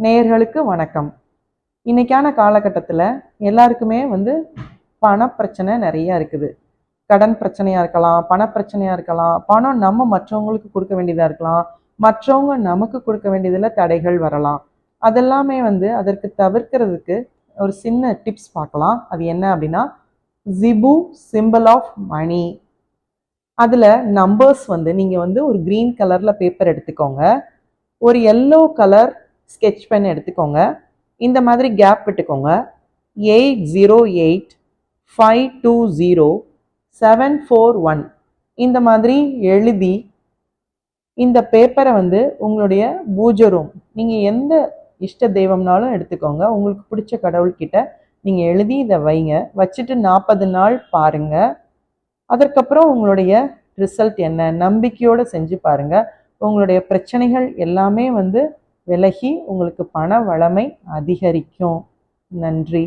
நேயர்களுக்கு வணக்கம். இன்னைக்கான காலகட்டத்தில் எல்லாருக்குமே பணப்பிரச்சனை நிறைய இருக்குது. கடன் பிரச்சனையாக இருக்கலாம், பணப்பிரச்சனையாக இருக்கலாம், பணம் நம்ம மற்றவங்களுக்கு கொடுக்க வேண்டியதாக இருக்கலாம், மற்றவங்க நமக்கு கொடுக்க வேண்டியதில் தடைகள் வரலாம். அதெல்லாமே அதற்கு தவிர்க்கிறதுக்கு ஒரு சின்ன டிப்ஸ் பார்க்கலாம். அது என்ன அப்படின்னா, ஜிபு சிம்பிள் ஆஃப் மணி. அதில் நம்பர்ஸ் நீங்கள் ஒரு க்ரீன் கலரில் பேப்பர் எடுத்துக்கோங்க, ஒரு எல்லோ கலர் ஸ்கெட்ச் பென் எடுத்துக்கோங்க, இந்த மாதிரி கேப் விட்டுக்கோங்க. 808520 741 இந்த மாதிரி எழுதி இந்த பேப்பரை உங்களுடைய பூஜை ரூம், நீங்கள் எந்த இஷ்ட தெய்வம்னாலும் எடுத்துக்கோங்க, உங்களுக்கு பிடிச்ச கடவுள்கிட்ட நீங்கள் எழுதி இதை வைங்க. வச்சுட்டு 40 நாள் பாருங்கள். அதற்கப்புறம் உங்களுடைய ரிசல்ட் என்ன, நம்பிக்கையோடு செஞ்சு பாருங்கள். உங்களுடைய பிரச்சனைகள் எல்லாமே விலகி உங்களுக்கு பண வளமை அதிகரிக்கும். நன்றி.